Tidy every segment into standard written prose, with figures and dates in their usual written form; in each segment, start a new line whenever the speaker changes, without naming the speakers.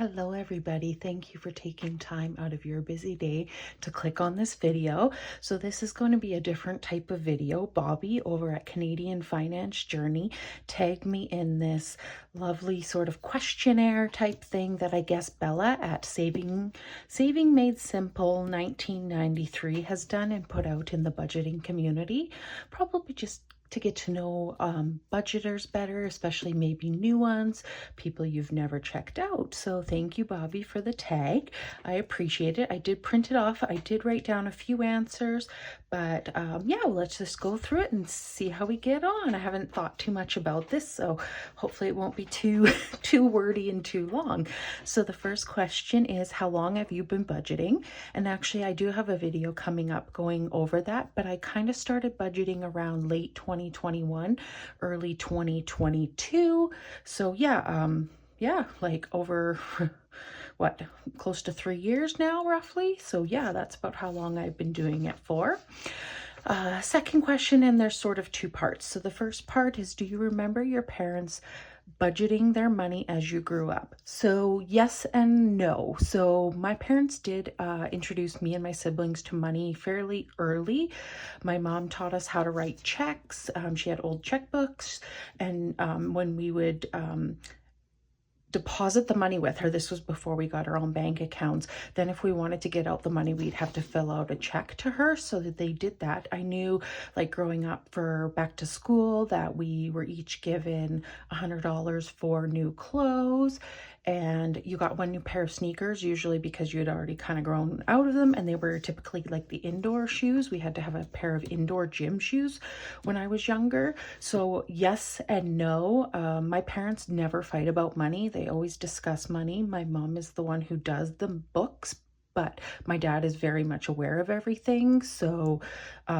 Hello everybody. Thank you for taking time out of your busy day to click on this video. So this is going to be a different type of video. Bobbie over at Canadian Finance Journey tagged me in this lovely sort of questionnaire type thing that I guess Bella at Saving Made Simple 1993 has done and put out in the budgeting community. Probably just to get to know budgeters better, especially maybe new ones, people you've never checked out. So thank you, Bobbie, for the tag. I appreciate it. I did print it off. I did write down a few answers, but yeah, let's just go through it and see how we get on. I haven't thought too much about this, so hopefully it won't be too wordy and too long. So the first question is, how long have you been budgeting? And actually, I do have a video coming up going over that, but I kind of started budgeting around late 2021, early 2022. So yeah, like over what, close to 3 years now, roughly. So yeah, that's about how long I've been doing it for. Second question, and there's sort of two parts. So the first part is, do you remember your parents budgeting their money as you grew up? So yes and no. So my parents did introduce me and my siblings to money fairly early. My mom taught us how to write checks. She had old checkbooks, and when we would deposit the money with her, this was before we got our own bank accounts, then if we wanted to get out the money, we'd have to fill out a check to her, so that they did that. I knew, like growing up for back to school, that we were each given $100 for new clothes, and you got one new pair of sneakers, usually because you had already kind of grown out of them, and they were typically like the indoor shoes. We had to have a pair of indoor gym shoes when I was younger. So yes and no. My parents never fight about money. They always discuss money. My mom is the one who does the books, but my dad is very much aware of everything. So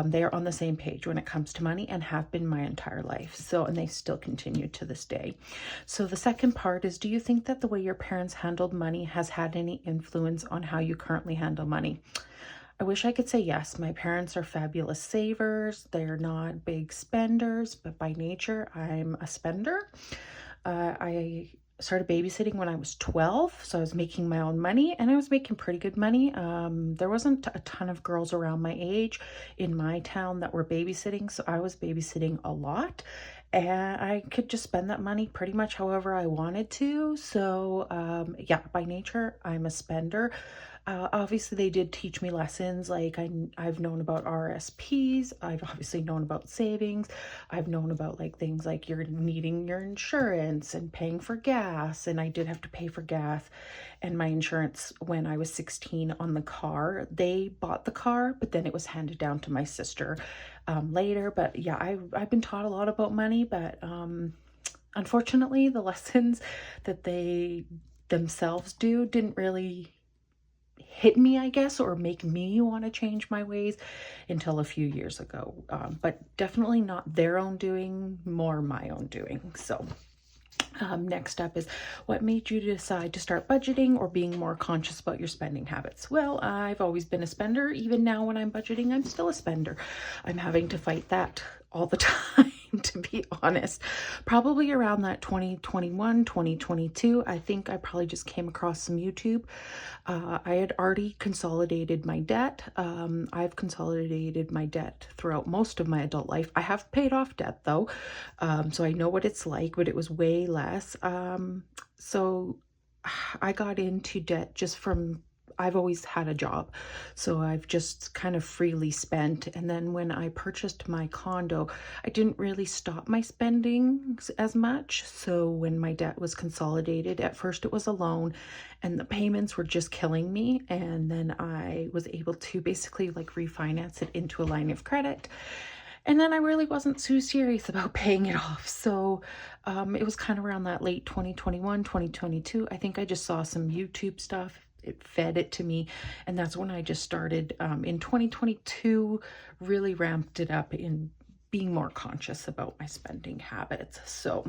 they are on the same page when it comes to money, and have been my entire life. So, and they still continue to this day. So the second part is, do you think that the way your parents handled money has had any influence on how you currently handle money? I wish I could say yes. My parents are fabulous savers. They're not big spenders, but by nature, I'm a spender. I started babysitting when I was 12, so I was making my own money, and I was making pretty good money. There wasn't a ton of girls around my age in my town that were babysitting, so I was babysitting a lot, and I could just spend that money pretty much however I wanted to. So yeah, by nature, I'm a spender. Obviously, they did teach me lessons. Like I've known about RSPs. I've obviously known about savings. I've known about like things like you're needing your insurance and paying for gas. And I did have to pay for gas and my insurance when I was 16 on the car. They bought the car, but then it was handed down to my sister later. But yeah, I've been taught a lot about money, but unfortunately, the lessons that they themselves didn't really hit me, I guess, or make me want to change my ways until a few years ago. But definitely not their own doing, more my own doing. So next up is, what made you decide to start budgeting or being more conscious about your spending habits? Well, I've always been a spender. Even now when I'm budgeting, I'm still a spender. I'm having to fight that all the time, to be honest. Probably around that 2021, 2022, I think I probably just came across some YouTube. I had already consolidated my debt. I've consolidated my debt throughout most of my adult life. I have paid off debt though, so I know what it's like, but it was way less. So I got into debt just from, I've always had a job, so I've just kind of freely spent. And then when I purchased my condo, I didn't really stop my spending as much. So when my debt was consolidated, at first it was a loan and the payments were just killing me. And then I was able to basically like refinance it into a line of credit. And then I really wasn't too serious about paying it off. So it was kind of around that late 2021, 2022. I think I just saw some YouTube stuff. It fed it to me, and that's when I just started in 2022, really ramped it up in being more conscious about my spending habits. So,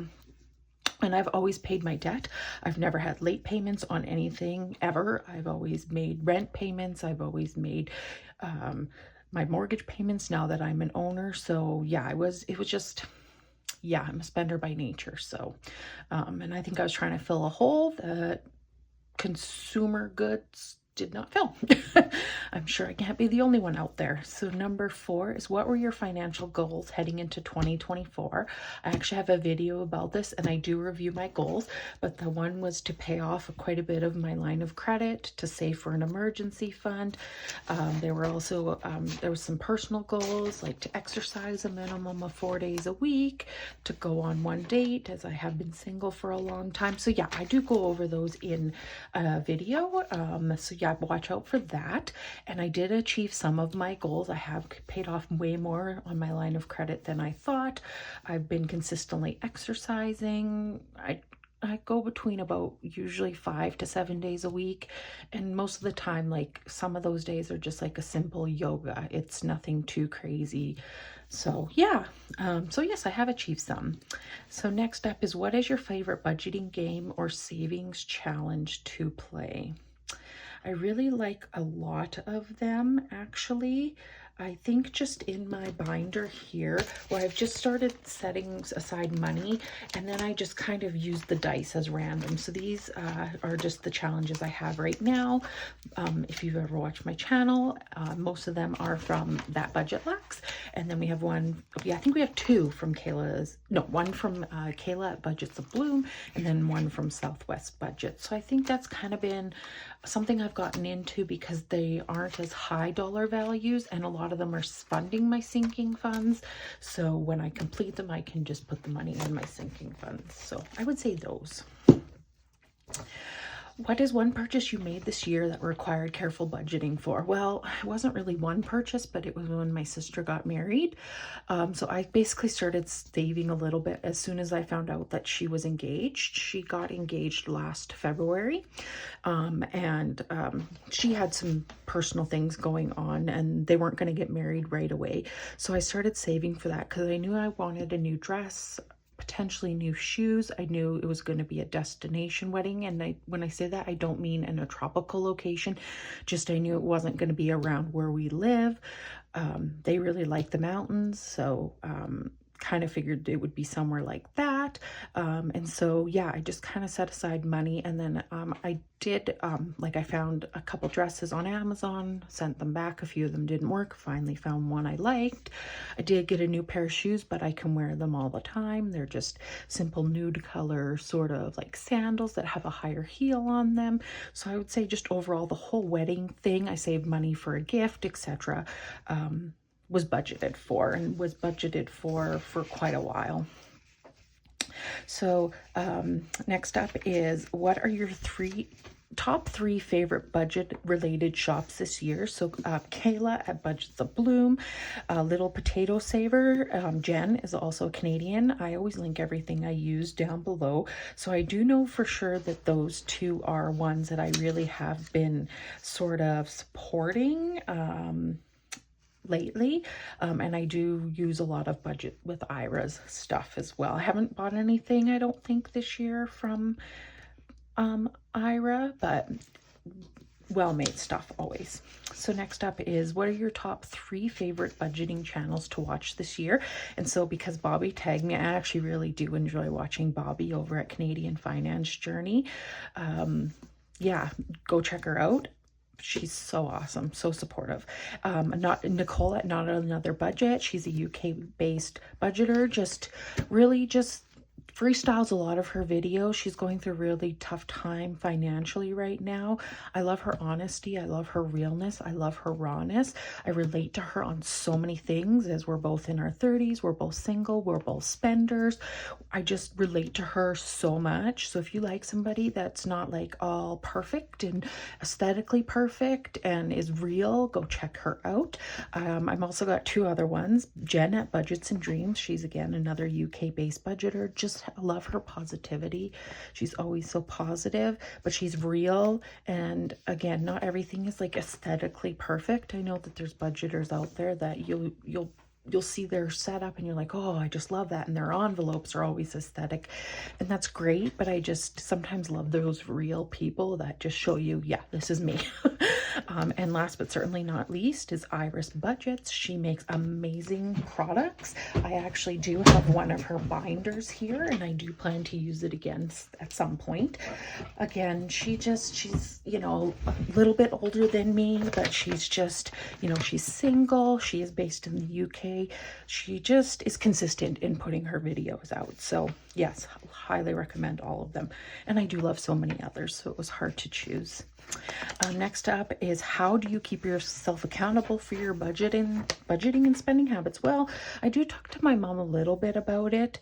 and I've always paid my debt. I've never had late payments on anything ever. I've always made rent payments. I've always made my mortgage payments now that I'm an owner. So yeah, it was just, yeah, I'm a spender by nature. So, and I think I was trying to fill a hole that consumer goods did not film. I'm sure I can't be the only one out there. So number 4 is, what were your financial goals heading into 2024? I actually have a video about this, and I do review my goals, but the one was to pay off quite a bit of my line of credit, to save for an emergency fund. There were also, there was some personal goals, like to exercise a minimum of 4 days a week, to go on one date, as I have been single for a long time. So yeah, I do go over those in a video. So yeah, watch out for that. And I did achieve some of my goals. I have paid off way more on my line of credit than I thought. I've been consistently exercising. I go between about usually 5 to 7 days a week, and most of the time, like, some of those days are just like a simple yoga. It's nothing too crazy. So yeah, so yes, I have achieved some. So next up is, what is your favorite budgeting game or savings challenge to play? I really like a lot of them, actually. I think just in my binder here, where I've just started setting aside money, and then I just kind of use the dice as random. So these are just the challenges I have right now. If you've ever watched my channel, most of them are from that Budget Lux. And then we have one, yeah, I think we have 2 from one from Kayla at Budgets of Bloom, and then one from Southwest Budget. So I think that's kind of been something I've gotten into because they aren't as high dollar values, and a lot of them are funding my sinking funds. So when I complete them, I can just put the money in my sinking funds. So I would say those. What is one purchase you made this year that required careful budgeting for? Well, it wasn't really one purchase, but it was when my sister got married. So I basically started saving a little bit as soon as I found out that she was engaged. She got engaged last February, and she had some personal things going on, and they weren't going to get married right away. So I started saving for that because I knew I wanted a new dress, potentially new shoes. I knew it was going to be a destination wedding, and when I say that, I don't mean in a tropical location, just I knew it wasn't going to be around where we live. They really like the mountains, so kind of figured it would be somewhere like that. And so yeah, I just kind of set aside money, and then I did like, I found a couple dresses on Amazon, sent them back. A few of them didn't work. Finally found one I liked. I did get a new pair of shoes, but I can wear them all the time. They're just simple nude color, sort of like sandals that have a higher heel on them. So I would say just overall, the whole wedding thing, I saved money for a gift, etc. Was budgeted for, and was budgeted for quite a while. So next up is, what are your top three favorite budget related shops this year? So Kayla at Budgets of Bloom, Little Potato Saver, Jen is also a Canadian. I always link everything I use down below. So I do know for sure that those 2 are ones that I really have been sort of supporting lately, and I do use a lot of Budget with Ira's stuff as well. I haven't bought anything, I don't think, this year from Ira, but well-made stuff always. So next up is, what are your top 3 favorite budgeting channels to watch this year? And so because Bobbie tagged me, I actually really do enjoy watching Bobbie over at Canadian Finance Journey. Yeah, go check her out. She's so awesome, so supportive. Not Nicole at Not Another Budget. She's a UK based budgeter, just freestyles a lot of her videos. She's going through a really tough time financially right now. I love her honesty. I love her realness. I love her rawness. I relate to her on so many things, as we're both in our 30s. We're both single. We're both spenders. I just relate to her so much. So if you like somebody that's not like all perfect and aesthetically perfect and is real, go check her out. I've also got 2 other ones. Jen at Budgets and Dreams. She's again another UK based budgeter. Just love her positivity. She's always so positive, but she's real. And again, not everything is like aesthetically perfect. I know that there's budgeters out there that you'll see their setup and you're like, oh, I just love that. And their envelopes are always aesthetic, and that's great. But I just sometimes love those real people that just show you, yeah, this is me. And last but certainly not least is Iris Budgets. She makes amazing products. I actually do have one of her binders here, and I do plan to use it again at some point. Again, she's, you know, a little bit older than me, but she's just, you know, she's single. She is based in the UK. She just is consistent in putting her videos out. So yes, highly recommend all of them. And I do love so many others, so it was hard to choose. Next up is, how do you keep yourself accountable for your budgeting and spending habits? Well, I do talk to my mom a little bit about it.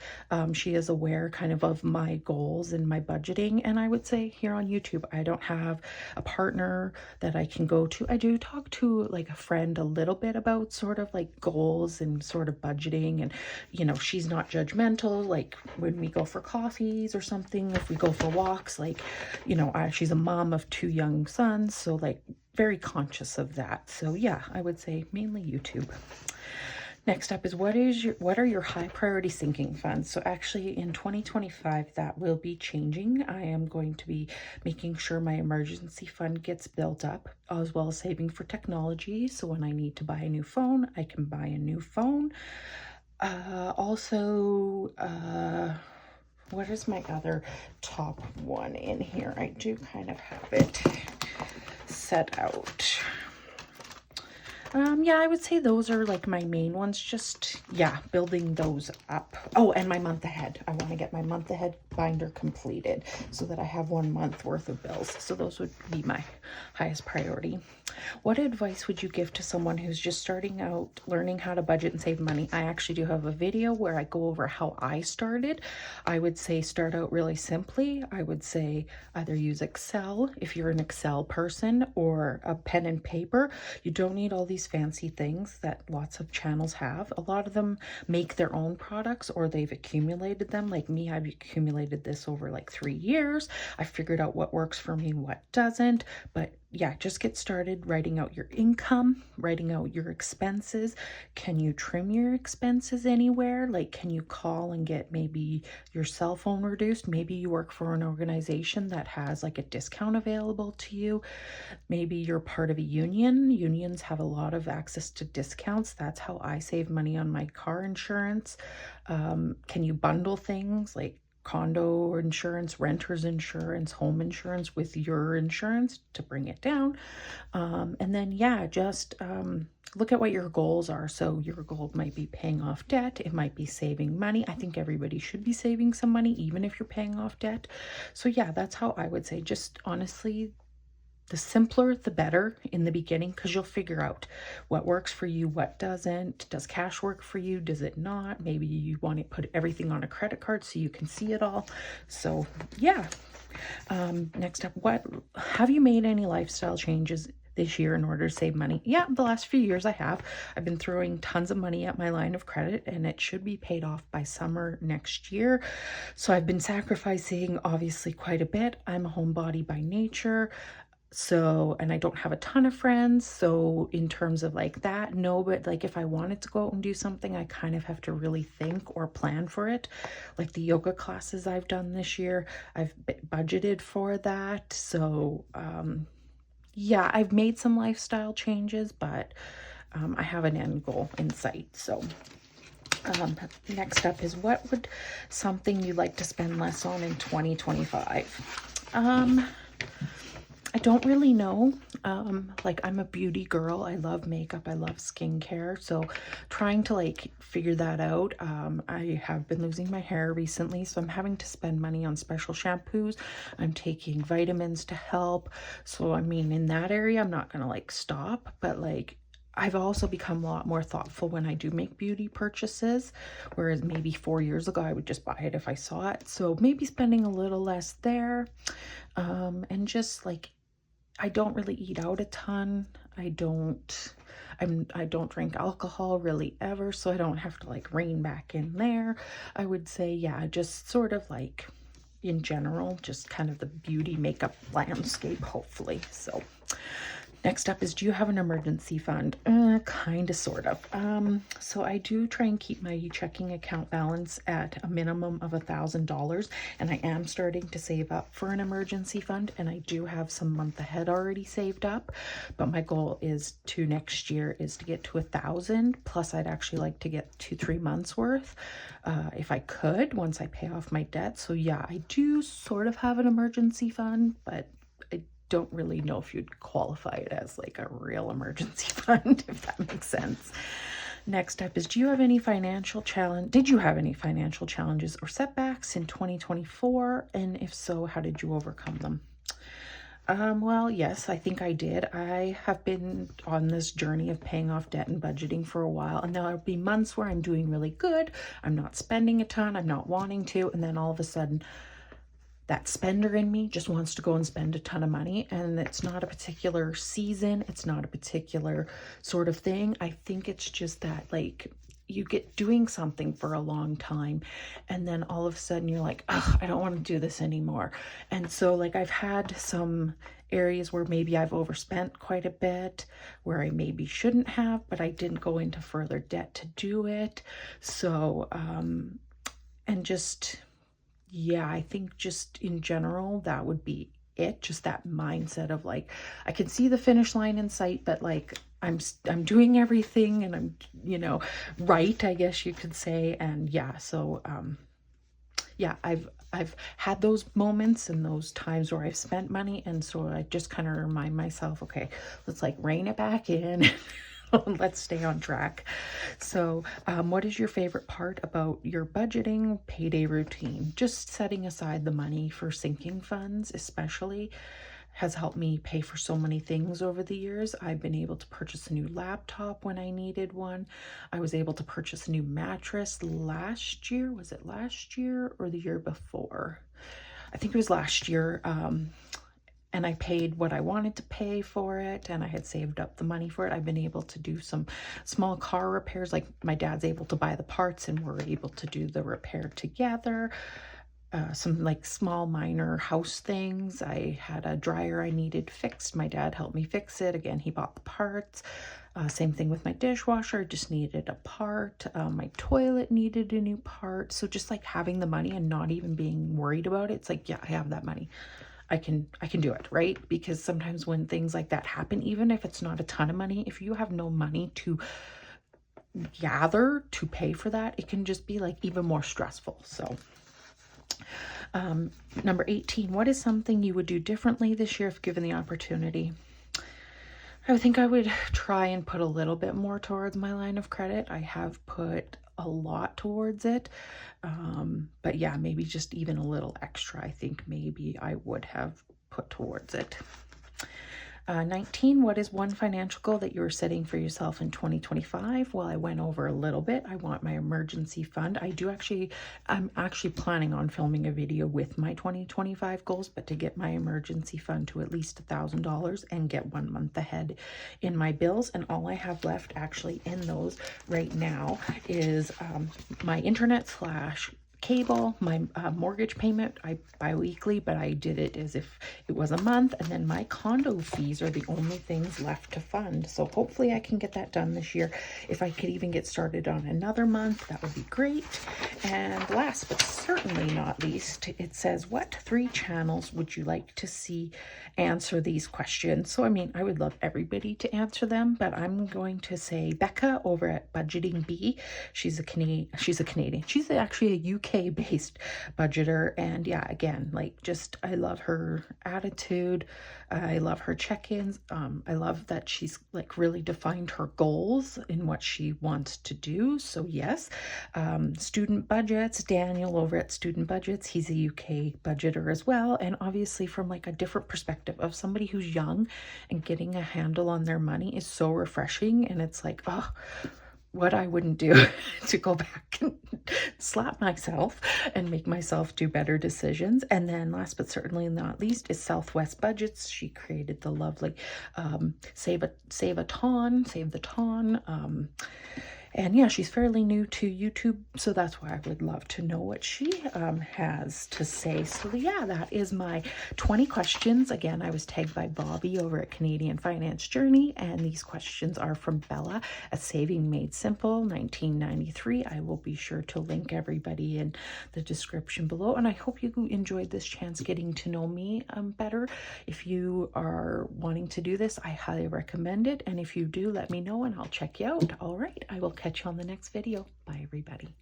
She is aware kind of my goals and my budgeting. And I would say here on YouTube, I don't have a partner that I can go to. I do talk to like a friend a little bit about sort of like goals and sort of budgeting. And, you know, she's not judgmental. Like when we go for coffees or something, if we go for walks, like, you know, she's a mom of 2 young sons, so like very conscious of that. So yeah, I would say mainly YouTube. Next up is, what are your high priority sinking funds? So actually in 2025 that will be changing. I am going to be making sure my emergency fund gets built up, as well as saving for technology, so when I need to buy a new phone, I can buy a new phone. What is my other top one in here? I do kind of have it set out. Yeah, I would say those are like my main ones. Just, yeah, building those up. Oh, and my month ahead. I want to get my month ahead binder completed so that I have 1 month worth of bills. So those would be my highest priority. What advice would you give to someone who's just starting out learning how to budget and save money? I actually do have a video where I go over how I started. I would say start out really simply. I would say either use Excel if you're an Excel person, or a pen and paper. You don't need all these fancy things that lots of channels have. A lot of them make their own products, or they've accumulated them. Like me, I've accumulated this over like 3 years. I figured out what works for me, what doesn't. But yeah, just get started writing out your income, writing out your expenses. Can you trim your expenses anywhere? Like, can you call and get maybe your cell phone reduced? Maybe you work for an organization that has like a discount available to you. Maybe you're part of a union. Unions have a lot of access to discounts. That's how I save money on my car insurance. Can you bundle things like condo insurance, renter's insurance, home insurance with your insurance to bring it down? And then, yeah, just look at what your goals are. So your goal might be paying off debt. It might be saving money. I think everybody should be saving some money, even if you're paying off debt. So yeah, that's how I would say. Just honestly, the simpler, the better in the beginning, because you'll figure out what works for you, what doesn't. Does cash work for you? Does it not? Maybe you want to put everything on a credit card so you can see it all. So yeah. Next up, have you made any lifestyle changes this year in order to save money? Yeah, the last few years I have. I've been throwing tons of money at my line of credit, and it should be paid off by summer next year. So I've been sacrificing obviously quite a bit. I'm a homebody by nature. So, and I don't have a ton of friends. So in terms of like that, no, but like if I wanted to go out and do something, I kind of have to really think or plan for it. Like the yoga classes I've done this year, I've budgeted for that. So, yeah, I've made some lifestyle changes, but I have an end goal in sight. So next up is, what would something you'd like to spend less on in 2025? I don't really know. Like, I'm a beauty girl. I love makeup. I love skincare. So trying to like figure that out. I have been losing my hair recently, so I'm having to spend money on special shampoos. I'm taking vitamins to help. So I mean, in that area, I'm not gonna like stop, but like I've also become a lot more thoughtful when I do make beauty purchases, whereas maybe 4 years ago, I would just buy it if I saw it. So maybe spending a little less there. And just like, I don't really eat out a ton. I don't drink alcohol really ever, so I don't have to like rein back in there. I would say, yeah, just sort of like in general, just kind of the beauty makeup landscape, hopefully. So Next up is, do you have an emergency fund? Kind of, sort of. So I do try and keep my checking account balance at a minimum of $1,000, and I am starting to save up for an emergency fund, and I do have some month ahead already saved up, but my goal is to next year is to get to 1,000, plus I'd actually like to get 2-3 months worth, if I could, once I pay off my debt. So yeah, I do sort of have an emergency fund, but don't really know if you'd qualify it as like a real emergency fund, if that makes sense. Next up is, did you have any financial challenges or setbacks in 2024? And if so, how did you overcome them? Well, yes, I think I did. I have been on this journey of paying off debt and budgeting for a while, and there'll be months where I'm doing really good. I'm not spending a ton, I'm not wanting to, and then all of a sudden that spender in me just wants to go and spend a ton of money, and it's not a particular season, it's not a particular sort of thing. I think it's just that, like, you get doing something for a long time and then all of a sudden you're like, oh, I don't want to do this anymore. And so, like, I've had some areas where maybe I've overspent quite a bit, where I maybe shouldn't have, but I didn't go into further debt to do it. So and just, yeah, I think just in general, that would be it. Just that mindset of like, I can see the finish line in sight, but like, I'm doing everything and I'm, right, I guess you could say. And yeah, so, yeah, I've had those moments and those times where I've spent money. And so I just kind of remind myself, okay, let's like rein it back in. Let's stay on track. So what is your favorite part about your budgeting payday routine? Just setting aside the money for sinking funds, especially, has helped me pay for so many things over the years. I've been able to purchase a new laptop when I needed one. I was able to purchase a new mattress last year. Was it last year or the year before? I think it was last year. And I paid what I wanted to pay for it, and I had saved up the money for it. I've been able to do some small car repairs, like my dad's able to buy the parts and we're able to do the repair together. Some like small minor house things. I had a dryer I needed fixed. My dad helped me fix it. Again, he bought the parts. Same thing with my dishwasher, just needed a part. My toilet needed a new part. So just like having the money and not even being worried about it. It's like, yeah, I have that money. I can do it, right? Because sometimes when things like that happen, even if it's not a ton of money, if you have no money to gather to pay for that, it can just be like even more stressful. So number 18, what is something you would do differently this year if given the opportunity? I think I would try and put a little bit more towards my line of credit. I have put a lot towards it. But yeah, maybe just even a little extra, I think maybe I would have put towards it. 19, what is one financial goal that you're setting for yourself in 2025? Well, I went over a little bit. I want my emergency fund. I'm actually planning on filming a video with my 2025 goals, but to get my emergency fund to at least $1,000 and get 1 month ahead in my bills. And all I have left actually in those right now is my internet / cable, my mortgage payment, I bi-weekly, but I did it as if it was a month, and then my condo fees are the only things left to fund. So hopefully I can get that done this year. If I could even get started on another month, that would be great. And last but certainly not least, it says, what 3 channels would you like to see answer these questions? So I mean, I would love everybody to answer them, but I'm going to say Becca over at Budgeting Bee. She's a Canadian. She's actually a UK based budgeter, and yeah, again, like, just I love her attitude. I love her check-ins. I love that she's like really defined her goals in what she wants to do. So yes, Student Budgets, Daniel over at Student Budgets, he's a UK budgeter as well, and obviously from like a different perspective of somebody who's young and getting a handle on their money is so refreshing. And it's like, oh, what I wouldn't do to go back and slap myself and make myself do better decisions. And then last but certainly not least is Southwest Budgets. She created the lovely Save the Ton. And yeah, she's fairly new to YouTube, so that's why I would love to know what she has to say. So yeah, that is my 20 questions. Again, I was tagged by Bobbie over at Canadian Finance Journey, and these questions are from Bella at Saving Made Simple 1993. I will be sure to link everybody in the description below, and I hope you enjoyed this chance getting to know me better. If you are wanting to do this, I highly recommend it, and if you do, let me know and I'll check you out. All right, I will catch you on the next video. Bye, everybody.